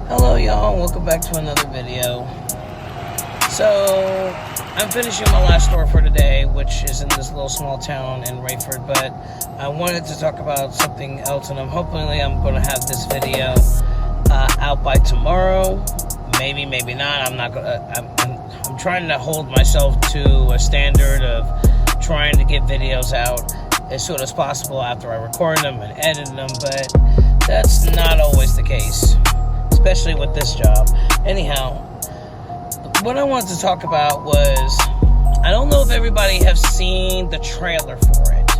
Hello y'all, welcome back to another video. So, I'm finishing my last story for today, which is in this little small town in Rayford, but I wanted to talk about something else, and I'm going to have this video out by tomorrow. Maybe not. I'm trying to hold myself to a standard of trying to get videos out as soon as possible after I record them and edit them, but that's not always the case, especially with this job. Anyhow, what I wanted to talk about was, I don't know if everybody has seen the trailer for it,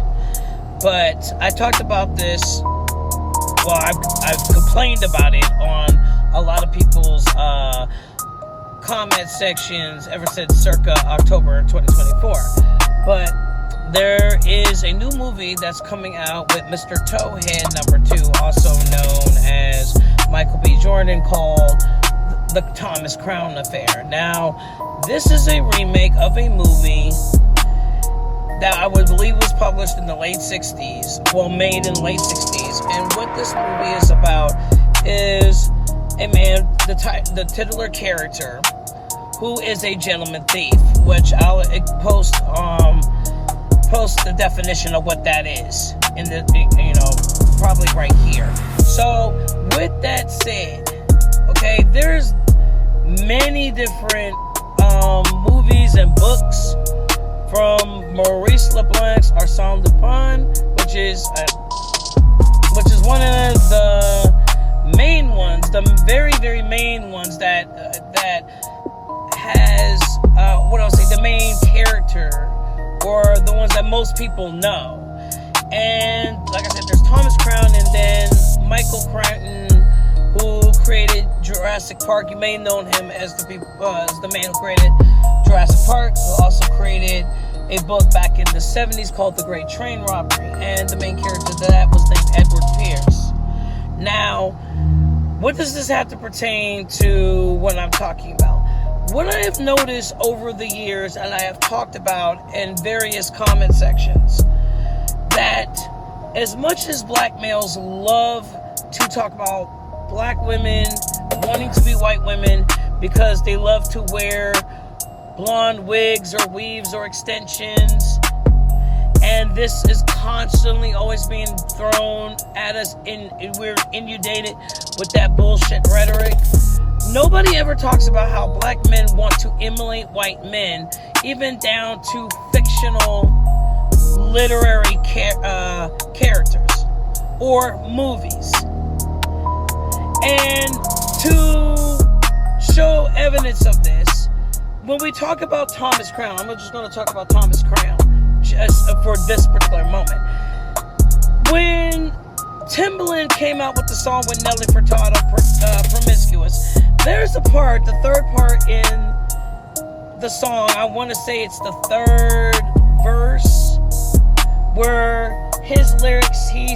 but I talked about this, well, I've complained about it on a lot of people's comment sections ever since circa October 2024, but there is a new movie that's coming out with Mr. Towhead #2, also known as Michael B. Jordan, called The Thomas Crown Affair. Now, this is a remake of a movie that I would believe was published in the late 60s, well, made in the late 60s, and what this movie is about is a man, the titular character, who is a gentleman thief, which I'll post the definition of what that is in the, probably right here. So with that said, okay, there's many different movies and books from Maurice Leblanc's Arsène Lupin, which is one of the main ones, the very, very main ones that has the main character, or the ones that most people know. And like I said, there's Thomas Crown, and then Michael Creighton, who created Jurassic Park. You may know him as the man who created Jurassic Park, who also created a book back in the 70s called The Great Train Robbery, and the main character to that was named Edward Pierce. Now, what does this have to pertain to what I'm talking about? What I have noticed over the years, and I have talked about in various comment sections, that as much as black males love to talk about black women wanting to be white women because they love to wear blonde wigs or weaves or extensions, and this is constantly always being thrown at us, and we're inundated with that bullshit rhetoric, nobody ever talks about how black men want to emulate white men, even down to fictional literary characters or movies. And to show evidence of this, when we talk about Thomas Crown, I'm just going to talk about Thomas Crown just for this particular moment. When Timbaland came out with the song with Nelly Furtado, Promiscuous, there's a part, the third part in the song, I want to say it's the third verse, where his lyrics, he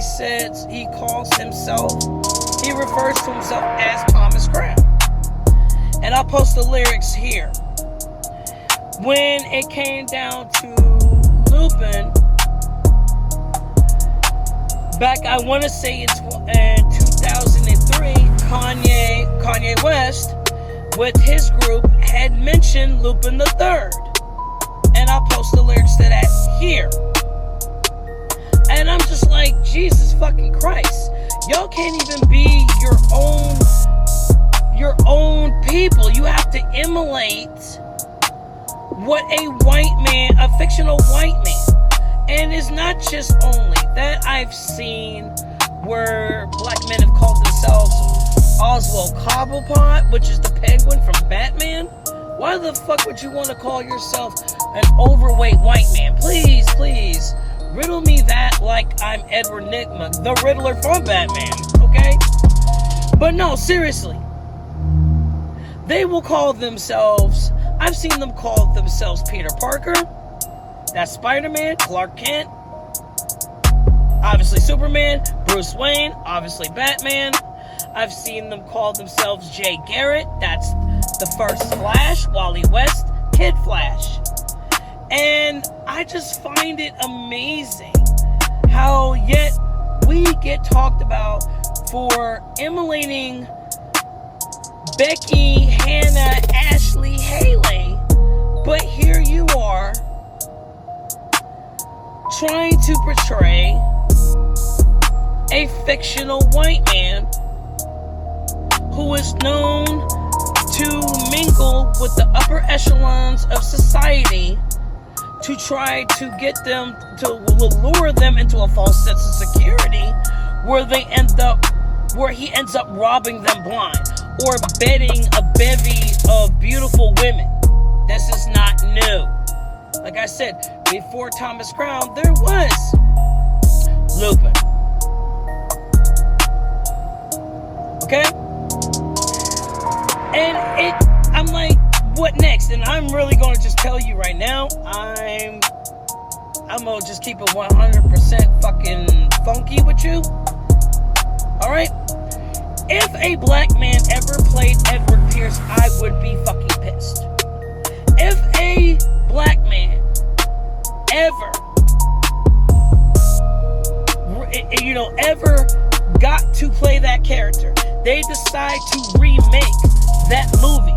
refers to himself as Thomas Crown. And I'll post the lyrics here. When it came down to Lupin, back, I want to say it's in 2003, Kanye West, with his group, had mentioned Lupin the Third. And I'll post the lyrics to that here. And I'm just like, Jesus fucking Christ. Y'all can't even be your own people. You have to emulate what a fictional white man. And it's not just only that. I've seen where black men have called themselves Oswald Cobblepot, which is the penguin from Batman. Why the fuck would you want to call yourself an overweight white man? Please, riddle me that like I'm Edward Nygma, the Riddler from Batman, okay? But no, seriously. They will call themselves, I've seen them call themselves Peter Parker, that's Spider-Man, Clark Kent, obviously Superman, Bruce Wayne, obviously Batman. I've seen them call themselves Jay Garrett, that's the first Flash, Wally West, Kid Flash. And I just find it amazing how yet we get talked about for emulating Becky, Hannah, Ashley, Haley. But here you are trying to portray a fictional white man who is known to mingle with the upper echelons of society to try to get them to lure them into a false sense of security where he ends up robbing them blind or betting a bevy of beautiful women. This is not new. Like I said, before Thomas Crown, there was Lupin. Okay? And I'm like, what next? And I'm really going to just tell you right now, I'm going to just keep it 100% fucking funky with you. Alright? If a black man ever played Edward Pierce, I would be fucking pissed. If a black man ever got to play that character, they decide to remake that movie,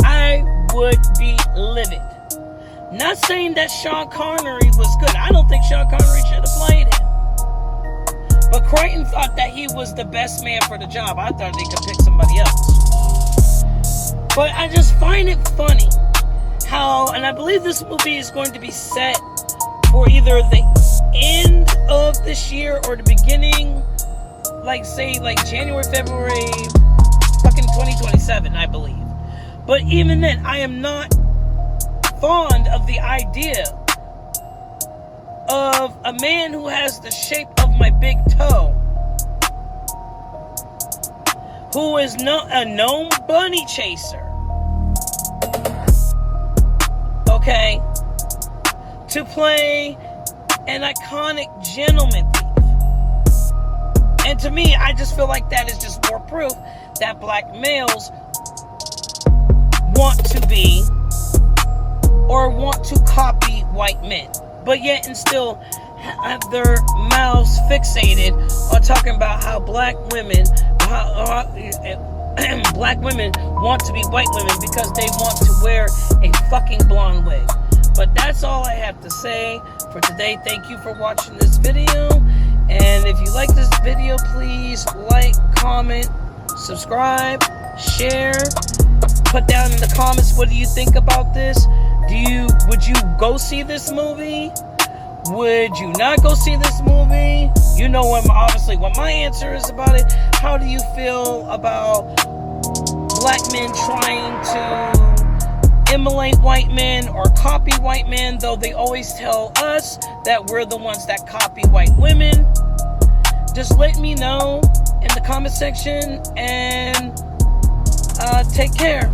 I would be livid. Not saying that Sean Connery was good. I don't think Sean Connery should have played him. But Creighton thought that he was the best man for the job. I thought they could pick somebody else. But I just find it funny how, and I believe this movie is going to be set for either the end of this year or the beginning, like January, February, fucking 2027, I believe. But even then, I am not fond of the idea of a man who has the shape of my big toe, who is a known bunny chaser, okay, to play an iconic gentleman thief. And to me, I just feel like that is just more proof that black males want to be or want to copy white men, but yet and still have their mouths fixated on talking about how black women want to be white women because they want to wear a fucking blonde wig. But that's all I have to say for today. Thank you for watching this video, and if you like this video, please like, comment, subscribe, share. Put down in the comments, what do you think about this? Would you go see this movie? Would you not go see this movie? You know obviously what my answer is about it. How do you feel about black men trying to emulate white men or copy white men, though they always tell us that we're the ones that copy white women? Just let me know in the comment section, and take care.